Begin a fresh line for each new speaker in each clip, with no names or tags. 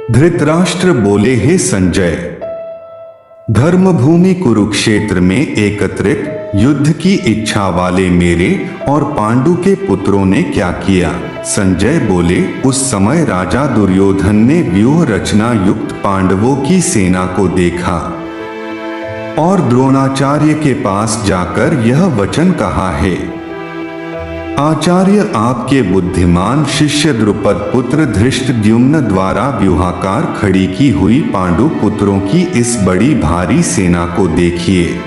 धृतराष्ट्र बोले, हे संजय, धर्मभूमि कुरुक्षेत्र में एकत्रित युद्ध की इच्छा वाले मेरे और पांडु के पुत्रों ने क्या किया। संजय बोले, उस समय राजा दुर्योधन ने व्यूह रचना युक्त पांडवों की सेना को देखा और द्रोणाचार्य के पास जाकर यह वचन कहा है, आचार्य, आपके बुद्धिमान शिष्य द्रुपद पुत्र धृष्टद्युम्न द्वारा व्यूहाकार खड़ी की हुई पांडु पुत्रों की इस बड़ी भारी सेना को देखिए।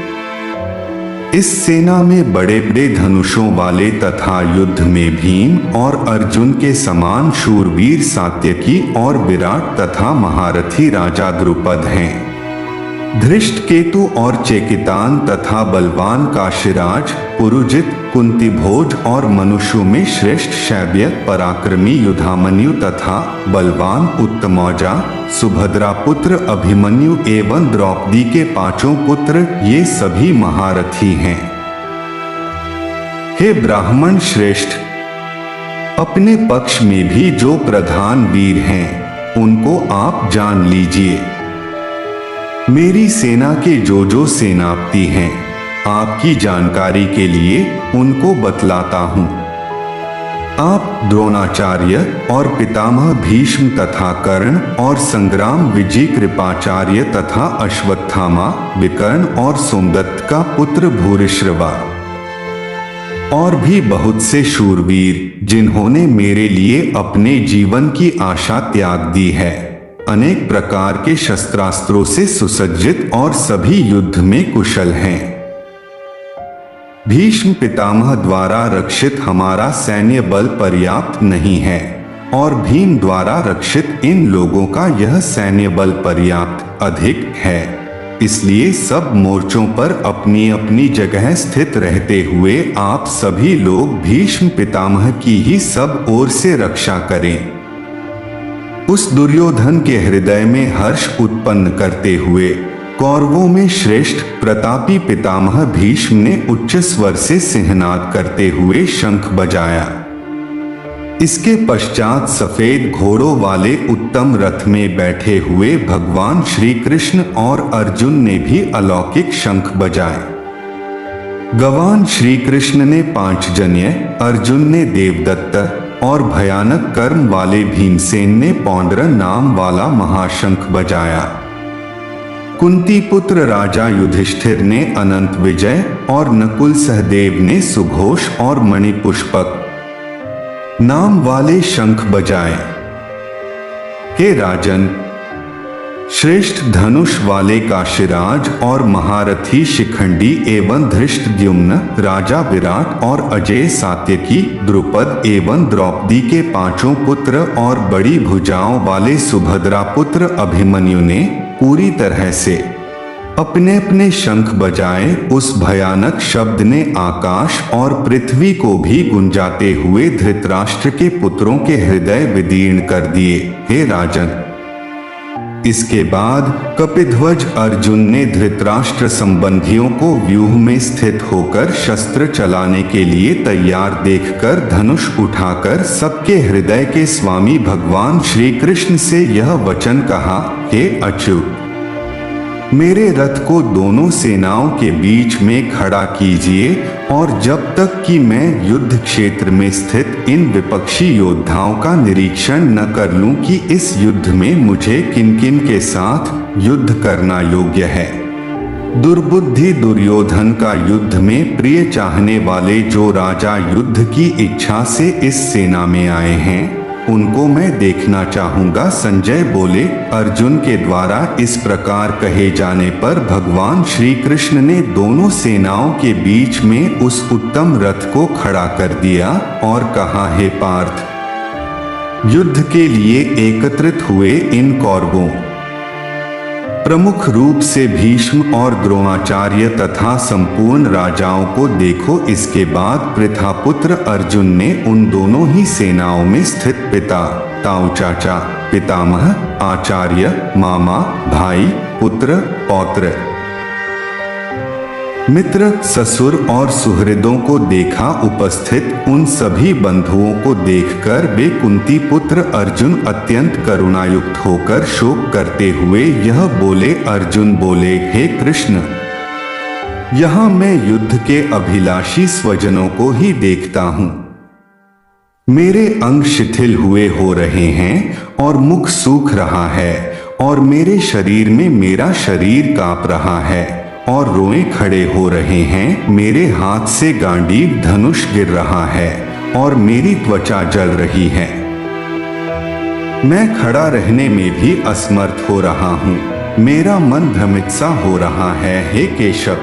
इस सेना में बड़े बड़े धनुषों वाले तथा युद्ध में भीम और अर्जुन के समान शूरवीर सात्यकी और विराट तथा महारथी राजा द्रुपद हैं। धृष्टकेतु और चेकितान तथा बलवान काशीराज, पुरुजित, कुंतीभोज और मनुष्यों में श्रेष्ठ शैव्य पराक्रमी युधामन्यु तथा बलवान उत्तमौजा, सुभद्रा पुत्र अभिमन्यु एवं द्रौपदी के पांचों पुत्र, ये सभी महारथी हैं। हे ब्राह्मण श्रेष्ठ, अपने पक्ष में भी जो प्रधान वीर हैं उनको आप जान लीजिए। मेरी सेना के जो सेनापति हैं, आपकी जानकारी के लिए उनको बतलाता हूं। आप द्रोणाचार्य और पितामह भीष्म तथा कर्ण और संग्राम विजय कृपाचार्य तथा अश्वत्थामा, विकर्ण और सोमदत्त का पुत्र भूरिश्रवा और भी बहुत से शूरवीर जिन्होंने मेरे लिए अपने जीवन की आशा त्याग दी है, अनेक प्रकार के शस्त्रास्त्रों से सुसज्जित और सभी युद्ध में कुशल हैं। भीष्म पितामह द्वारा रक्षित हमारा सैन्य बल पर्याप्त नहीं है और भीम द्वारा रक्षित इन लोगों का यह सैन्य बल पर्याप्त अधिक है। इसलिए सब मोर्चों पर अपनी अपनी जगह स्थित रहते हुए आप सभी लोग भीष्म पितामह की ही सब ओर से रक्षा करें। उस दुर्योधन के हृदय में हर्ष उत्पन्न करते हुए कौरवों में श्रेष्ठ प्रतापी पितामह भीष्म ने उच्च स्वर से सिंहनाद करते हुए शंख बजाया। इसके पश्चात सफेद घोड़ों वाले उत्तम रथ में बैठे हुए भगवान श्री कृष्ण और अर्जुन ने भी अलौकिक शंख बजाए। गवान श्री कृष्ण ने पांचजन्य, अर्जुन ने देवदत्त और भयानक कर्म वाले भीमसेन ने पौंड्र नाम वाला महाशंख बजाया। कुंती पुत्र राजा युधिष्ठिर ने अनंत विजय और नकुल सहदेव ने सुघोष और मणिपुष्पक नाम वाले शंख बजाए। हे राजन, श्रेष्ठ धनुष वाले काशीराज और महारथी शिखंडी एवं धृष्टद्युम्न, राजा विराट और अजय सात्यकी, द्रुपद एवं द्रौपदी के पांचों पुत्र और बड़ी भुजाओं वाले सुभद्रा पुत्र अभिमन्यु ने पूरी तरह से अपने अपने शंख बजाए। उस भयानक शब्द ने आकाश और पृथ्वी को भी गुंजाते हुए धृतराष्ट्र के पुत्रों के हृदय विदीर्ण कर दिए। हे राजन, इसके बाद कपिध्वज अर्जुन ने धृतराष्ट्र संबंधियों को व्यूह में स्थित होकर शस्त्र चलाने के लिए तैयार देखकर धनुष उठाकर सबके हृदय के स्वामी भगवान श्री कृष्ण से यह वचन कहा, हे अच्युत, मेरे रथ को दोनों सेनाओं के बीच में खड़ा कीजिए और जब तक कि मैं युद्ध क्षेत्र में स्थित इन विपक्षी योद्धाओं का निरीक्षण न कर लूं कि इस युद्ध में मुझे किन किन के साथ युद्ध करना योग्य है। दुर्बुद्धि दुर्योधन का युद्ध में प्रिय चाहने वाले जो राजा युद्ध की इच्छा से इस सेना में आए हैं, उनको मैं देखना चाहूंगा। संजय बोले, अर्जुन के द्वारा इस प्रकार कहे जाने पर भगवान श्री कृष्ण ने दोनों सेनाओं के बीच में उस उत्तम रथ को खड़ा कर दिया और कहा, हे पार्थ, युद्ध के लिए एकत्रित हुए इन कौरवों, प्रमुख रूप से भीष्म और द्रोणाचार्य तथा संपूर्ण राजाओं को देखो। इसके बाद पृथापुत्र अर्जुन ने उन दोनों ही सेनाओं में स्थित पिता, ताऊ चाचा, पितामह, आचार्य, मामा, भाई, पुत्र, पौत्र मित्र, ससुर और सुहृदों को देखा। उपस्थित उन सभी बंधुओं को देखकर वे कुंती पुत्र अर्जुन अत्यंत करुणायुक्त होकर शोक करते हुए यह बोले। अर्जुन बोले, हे कृष्ण, यहाँ मैं युद्ध के अभिलाषी स्वजनों को ही देखता हूँ। मेरे अंग शिथिल हुए हो रहे हैं और मुख सूख रहा है और मेरे शरीर में मेरा शरीर कांप रहा है और रोए खड़े हो रहे हैं। मेरे हाथ से गांडीव धनुष गिर रहा है और मेरी त्वचा जल रही है। मैं खड़ा रहने में भी असमर्थ हो रहा हूँ। मेरा मन भ्रमित सा हो रहा है। हे केशव,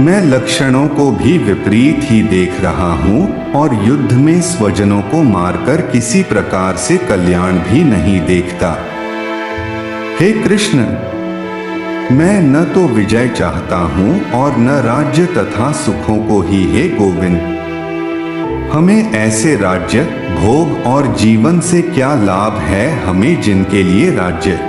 मैं लक्षणों को भी विपरीत ही देख रहा हूँ और युद्ध में स्वजनों को मारकर किसी प्रकार से कल्याण भी नहीं देखता। हे कृष्ण, मैं न तो विजय चाहता हूँ और न राज्य तथा सुखों को ही। हे गोविंद, हमें ऐसे राज्य, भोग और जीवन से क्या लाभ है? हमें जिनके लिए राज्य,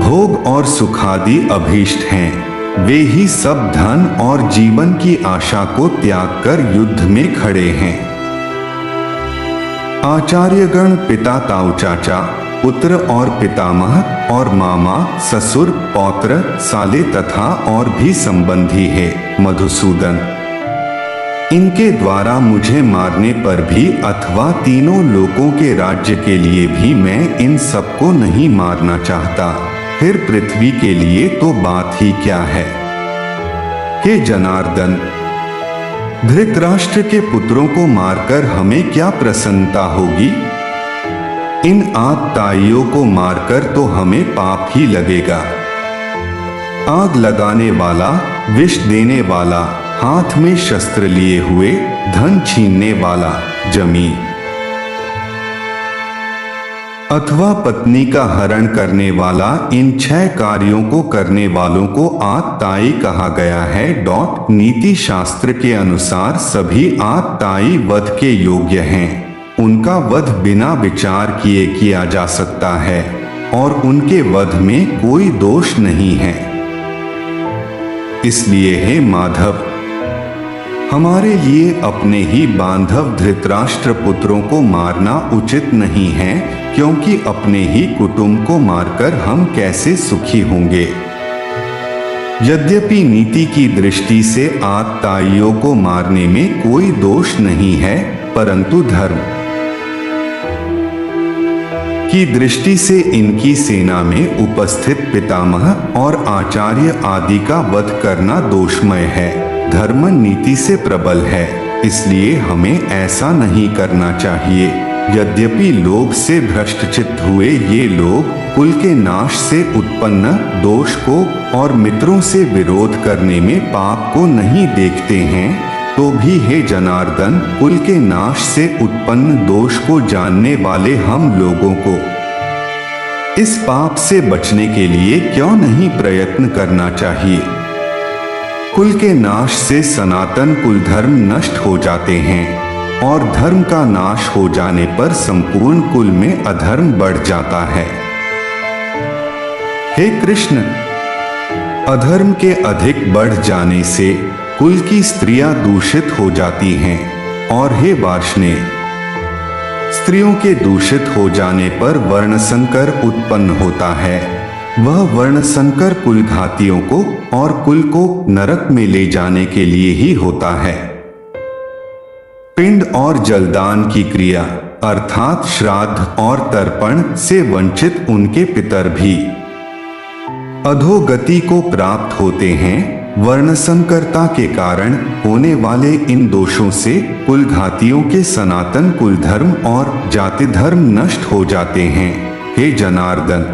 भोग और सुखादि अभीष्ट हैं, वे ही सब धन और जीवन की आशा को त्याग कर युद्ध में खड़े हैं। आचार्यगण, पिता ताऊ चाचा, पुत्र और पितामह और मामा, ससुर, पौत्र, साले तथा और भी संबंधी है। मधुसूदन, इनके द्वारा मुझे मारने पर भी अथवा तीनों लोकों के राज्य के लिए भी मैं इन सबको नहीं मारना चाहता। फिर पृथ्वी के लिए तो बात ही क्या है। हे जनार्दन, धृतराष्ट्र के पुत्रों को मारकर हमें क्या प्रसन्नता होगी? इन आतताइयों को मारकर तो हमें पाप ही लगेगा। आग लगाने वाला, विष देने वाला, हाथ में शस्त्र लिए हुए, धन छीनने वाला, जमीन अथवा पत्नी का हरण करने वाला, इन 6 कार्यों को करने वालों को आतताई कहा गया है। नीति शास्त्र के अनुसार सभी आतताई वध के योग्य हैं। उनका वध बिना विचार किए किया जा सकता है और उनके वध में कोई दोष नहीं है। इसलिए हे माधव, हमारे लिए अपने ही बांधव धृतराष्ट्र पुत्रों को मारना उचित नहीं है, क्योंकि अपने ही कुटुंब को मारकर हम कैसे सुखी होंगे। यद्यपि नीति की दृष्टि से आतताइयों को मारने में कोई दोष नहीं है, परंतु धर्म की दृष्टि से इनकी सेना में उपस्थित पितामह और आचार्य आदि का वध करना दोषमय है। धर्म नीति से प्रबल है, इसलिए हमें ऐसा नहीं करना चाहिए। यद्यपि लोभ से भ्रष्टचित्त हुए ये लोग कुल के नाश से उत्पन्न दोष को और मित्रों से विरोध करने में पाप को नहीं देखते हैं, तो भी हे जनार्दन, कुल के नाश से उत्पन्न दोष को जानने वाले हम लोगों को इस पाप से बचने के लिए क्यों नहीं प्रयत्न करना चाहिए। कुल के नाश से सनातन कुल धर्म नष्ट हो जाते हैं और धर्म का नाश हो जाने पर संपूर्ण कुल में अधर्म बढ़ जाता है। हे कृष्ण, अधर्म के अधिक बढ़ जाने से कुल की स्त्रियां दूषित हो जाती हैं और हे वार्ष्णेय, स्त्रियों के दूषित हो जाने पर वर्णसंकर उत्पन्न होता है। वह वर्णसंकर कुलघातियों को और कुल को नरक में ले जाने के लिए ही होता है। पिंड और जलदान की क्रिया अर्थात श्राद्ध और तर्पण से वंचित उनके पितर भी अधोगति को प्राप्त होते हैं। वर्णसंकरता के कारण होने वाले इन दोषों से कुलघातियों के सनातन कुल धर्म और जाति धर्म नष्ट हो जाते हैं। हे जनार्दन,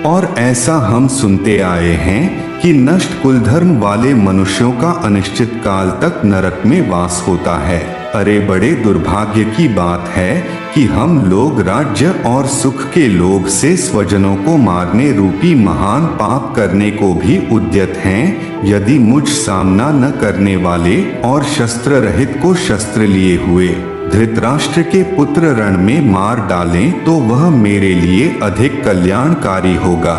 और ऐसा हम सुनते आए हैं कि नष्ट कुल धर्म वाले मनुष्यों का अनिश्चित काल तक नरक में वास होता है। अरे बड़े दुर्भाग्य की बात है कि हम लोग राज्य और सुख के लोभ से स्वजनों को मारने रूपी महान पाप करने को भी उद्यत हैं। यदि मुझ सामना न करने वाले और शस्त्र रहित को शस्त्र लिए हुए धृतराष्ट्र के पुत्र रण में मार डालें तो वह मेरे लिए अधिक कल्याणकारी होगा।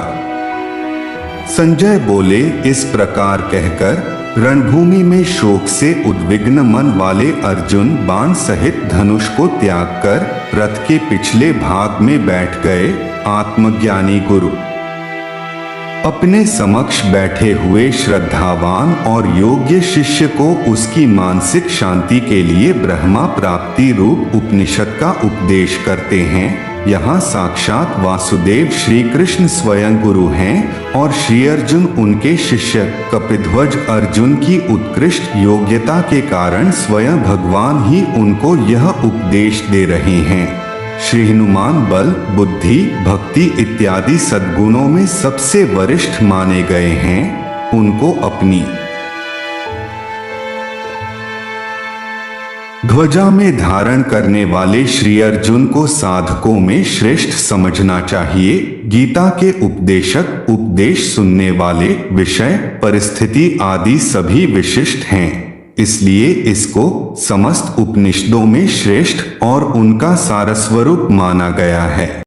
संजय बोले, इस प्रकार कहकर रणभूमि में शोक से उद्विग्न मन वाले अर्जुन बाण सहित धनुष को त्याग कर रथ के पिछले भाग में बैठ गए। आत्मज्ञानी गुरु अपने समक्ष बैठे हुए श्रद्धावान और योग्य शिष्य को उसकी मानसिक शांति के लिए ब्रह्मा प्राप्ति रूप उपनिषद का उपदेश करते हैं। यहाँ साक्षात वासुदेव श्री कृष्ण स्वयं गुरु हैं और श्री अर्जुन उनके शिष्य। कपिध्वज अर्जुन की उत्कृष्ट योग्यता के कारण स्वयं भगवान ही उनको यह उपदेश दे रहे हैं। श्री हनुमान बल, बुद्धि, भक्ति इत्यादि सद्गुणों में सबसे वरिष्ठ माने गए हैं। उनको अपनी ध्वजा में धारण करने वाले श्री अर्जुन को साधकों में श्रेष्ठ समझना चाहिए। गीता के उपदेशक उपदेश सुनने वाले, विषय, परिस्थिति आदि सभी विशिष्ट हैं, इसलिए इसको समस्त उपनिषदों में श्रेष्ठ और उनका सारस्वरूप माना गया है।